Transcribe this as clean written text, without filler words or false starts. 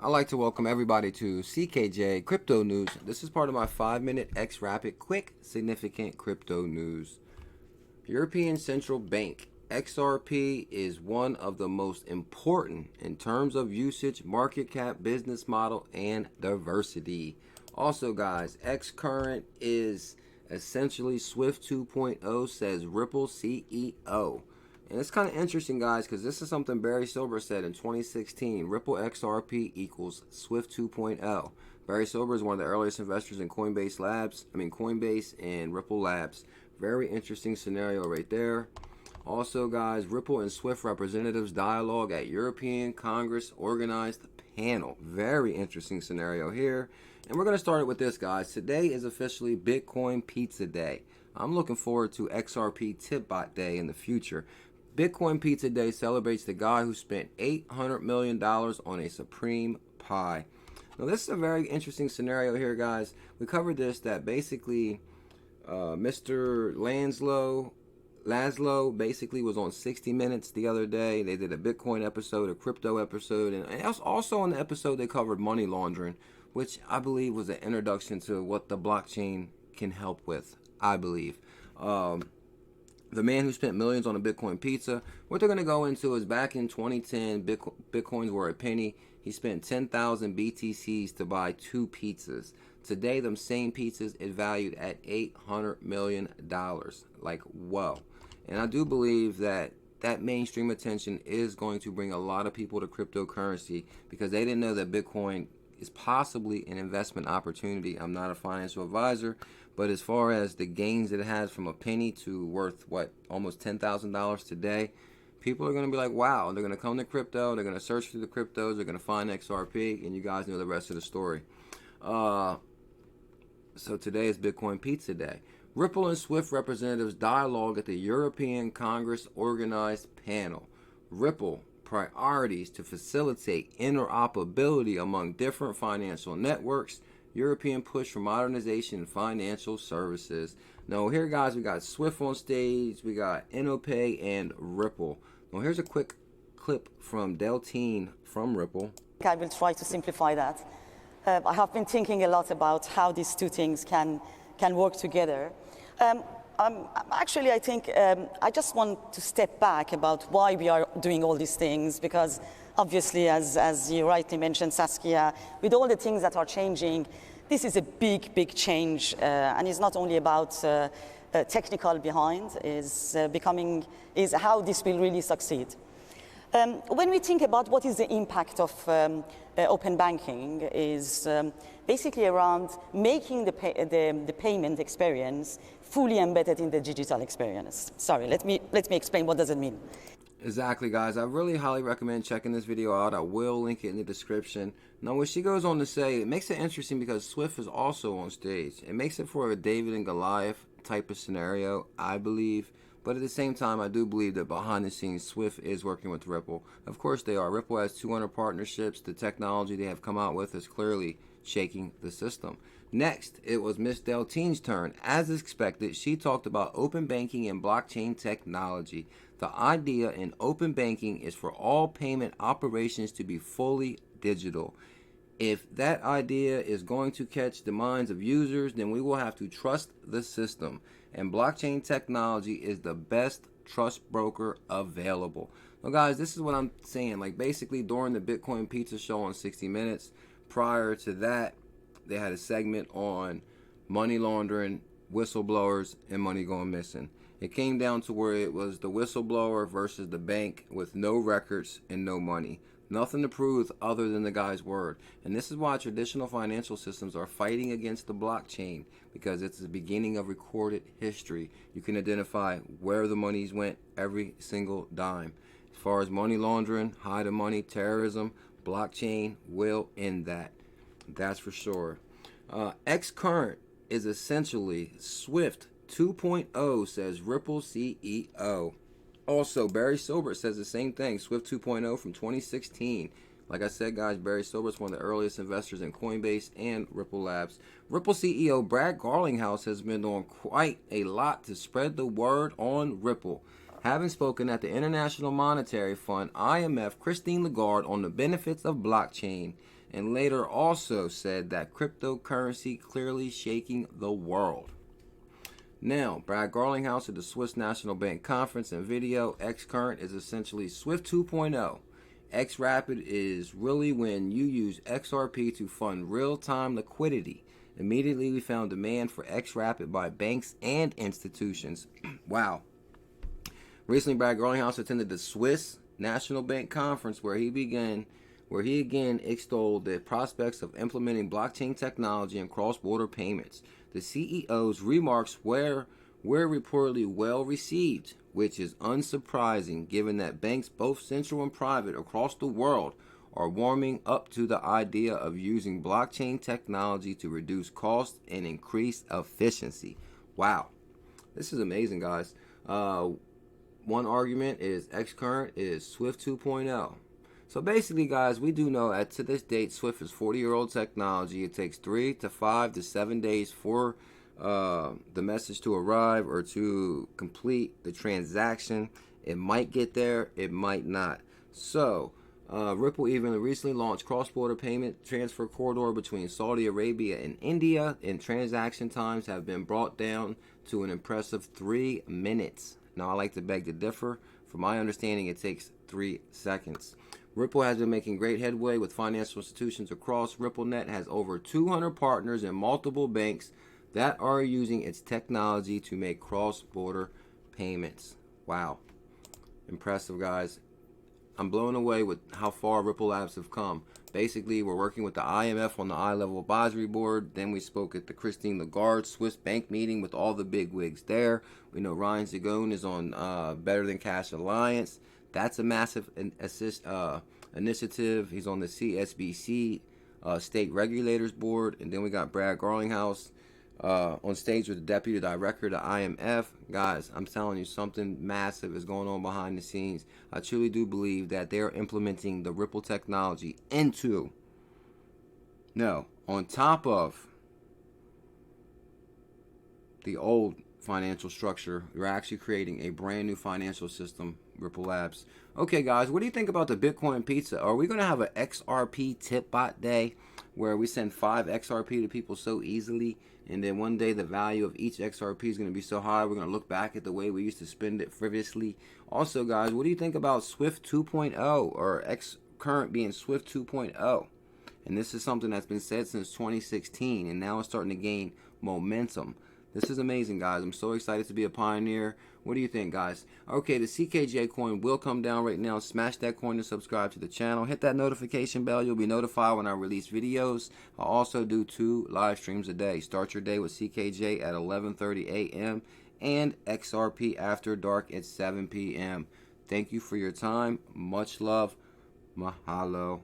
I'd like to welcome everybody to CKJ Crypto News. This is part of my 5-minute X Rapid Quick Significant Crypto News. European Central Bank XRP is one of the most important in terms of usage, market cap, business model, and diversity. Also, guys, xCurrent is essentially Swift 2.0, says Ripple CEO. And it's kind of interesting, guys, because this is something Barry Silver said in 2016. Ripple XRP equals Swift 2.0. Barry Silver is one of the earliest investors in Coinbase and Ripple Labs. Very interesting scenario right there. Also, guys, Ripple and Swift representatives dialogue at European Congress organized panel. Very interesting scenario here. And we're going to start it with this, guys. Today is officially Bitcoin Pizza Day. I'm looking forward to XRP Tipbot Day in the future. Bitcoin Pizza Day celebrates the guy who spent $800 million on a Supreme Pie. Now, this is a very interesting scenario here, guys. We covered this, that basically Mr. Laszlo basically was on 60 Minutes the other day. They did a Bitcoin episode, a crypto episode, and also on the episode they covered money laundering, which I believe was an introduction to what the blockchain can help with, I believe. The man who spent millions on a Bitcoin pizza. What they're going to go into is back in 2010, Bitcoins were a penny. He spent 10,000 BTCs to buy 2 pizzas. Today, them same pizzas is valued at $800 million. Like, whoa. And I do believe that mainstream attention is going to bring a lot of people to cryptocurrency because they didn't know that Bitcoin is possibly an investment opportunity. I'm not a financial advisor, but as far as the gains that it has from a penny to worth, almost $10,000 today, people are going to be like, wow. They're going to come to crypto. They're going to search through the cryptos. They're going to find XRP, and you guys know the rest of the story. So today is Bitcoin Pizza Day. Ripple and Swift representatives dialogue at the European Congress organized panel. Ripple priorities to facilitate interoperability among different financial networks. European push for modernization in financial services. Now here, guys, we got Swift on stage, we got InnoPay and Ripple. Now here's a quick clip from Deltine from Ripple. I will try to simplify that. I have been thinking a lot about how these two things can work together. I think I just want to step back about why we are doing all these things, because obviously, as you rightly mentioned, Saskia, with all the things that are changing, this is a big change, and it's not only about technical behind, is how this will really succeed. When we think about what is the impact of open banking, is basically around making the payment experience fully embedded in the digital experience. Sorry, let me explain what does it mean. Exactly, guys. I really highly recommend checking this video out. I will link it in the description. Now, what she goes on to say, it makes it interesting because Swift is also on stage. It makes it for a David and Goliath type of scenario, I believe. But at the same time, I do believe that behind the scenes, Swift is working with Ripple. Of course they are. Ripple has 200 partnerships. The technology they have come out with is clearly shaking the system. Next, it was Miss Deltine's turn. As expected, she talked about open banking and blockchain technology. The idea in open banking is for all payment operations to be fully digital. If that idea is going to catch the minds of users, then we will have to trust the system. And blockchain technology is the best trust broker available. Now, guys, this is what I'm saying. Like, basically, during the Bitcoin Pizza Show on 60 Minutes, prior to that, they had a segment on money laundering, whistleblowers, and money going missing. It came down to where it was the whistleblower versus the bank with no records and no money. Nothing to prove other than the guy's word. And this is why traditional financial systems are fighting against the blockchain, because it's the beginning of recorded history. You can identify where the monies went, every single dime. As far as money laundering, hiding money, terrorism, blockchain will end that. That's for sure. xCurrent is essentially Swift 2.0, says Ripple CEO. Also, Barry Silver says the same thing, Swift 2.0 from 2016. Like I said, guys, Barry Silver is one of the earliest investors in Coinbase and Ripple Labs. Ripple CEO Brad Garlinghouse has been doing quite a lot to spread the word on Ripple. Having spoken at the International Monetary Fund, IMF, Christine Lagarde, on the benefits of blockchain. and later also said that cryptocurrency clearly shaking the world. Now, Brad Garlinghouse at the Swiss National Bank Conference and video, xCurrent is essentially Swift 2.0. XRapid is really when you use XRP to fund real-time liquidity. Immediately, we found demand for XRapid by banks and institutions. Wow. Recently, Brad Garlinghouse attended the Swiss National Bank Conference where he again extolled the prospects of implementing blockchain technology and cross-border payments. The CEO's remarks were reportedly well received, which is unsurprising given that banks, both central and private, across the world are warming up to the idea of using blockchain technology to reduce costs and increase efficiency. Wow. This is amazing, guys. One argument is xCurrent is Swift 2.0. So basically, guys, we do know that to this date, Swift is 40-year-old technology. It takes 3 to 5 to 7 days for the message to arrive or to complete the transaction. It might get there, it might not. So, Ripple even recently launched cross-border payment transfer corridor between Saudi Arabia and India, and transaction times have been brought down to an impressive 3 minutes. Now, I like to beg to differ. From my understanding, it takes 3 seconds. Ripple has been making great headway with financial institutions across. RippleNet has over 200 partners and multiple banks that are using its technology to make cross-border payments. Wow. Impressive, guys. I'm blown away with how far Ripple Labs have come. Basically, we're working with the IMF on the eye-level advisory board. Then we spoke at the Christine Lagarde Swiss Bank meeting with all the big wigs there. We know Ryan Zagone is on Better Than Cash Alliance. That's a massive initiative. He's on the CSBC State Regulators Board. And then we got Brad Garlinghouse on stage with the Deputy Director of the IMF. Guys, I'm telling you, something massive is going on behind the scenes. I truly do believe that they're implementing the Ripple technology on top of the old financial structure. We're actually creating a brand new financial system, Ripple Labs. Okay, guys, what do you think about the Bitcoin pizza? Are we going to have an XRP Tipbot day where we send 5 XRP to people so easily, and then one day the value of each XRP is going to be so high we're going to look back at the way we used to spend it frivolously? Also, guys, what do you think about Swift 2.0 or xCurrent being Swift 2.0? And this is something that's been said since 2016, and now it's starting to gain momentum. This is amazing, guys. I'm so excited to be a pioneer. What do you think, guys? Okay, the CKJ coin will come down right now. Smash that coin to subscribe to the channel. Hit that notification bell. You'll be notified when I release videos. I also do 2 live streams a day. Start your day with CKJ at 11:30 a.m. and XRP After Dark at 7 p.m. Thank you for your time. Much love. Mahalo.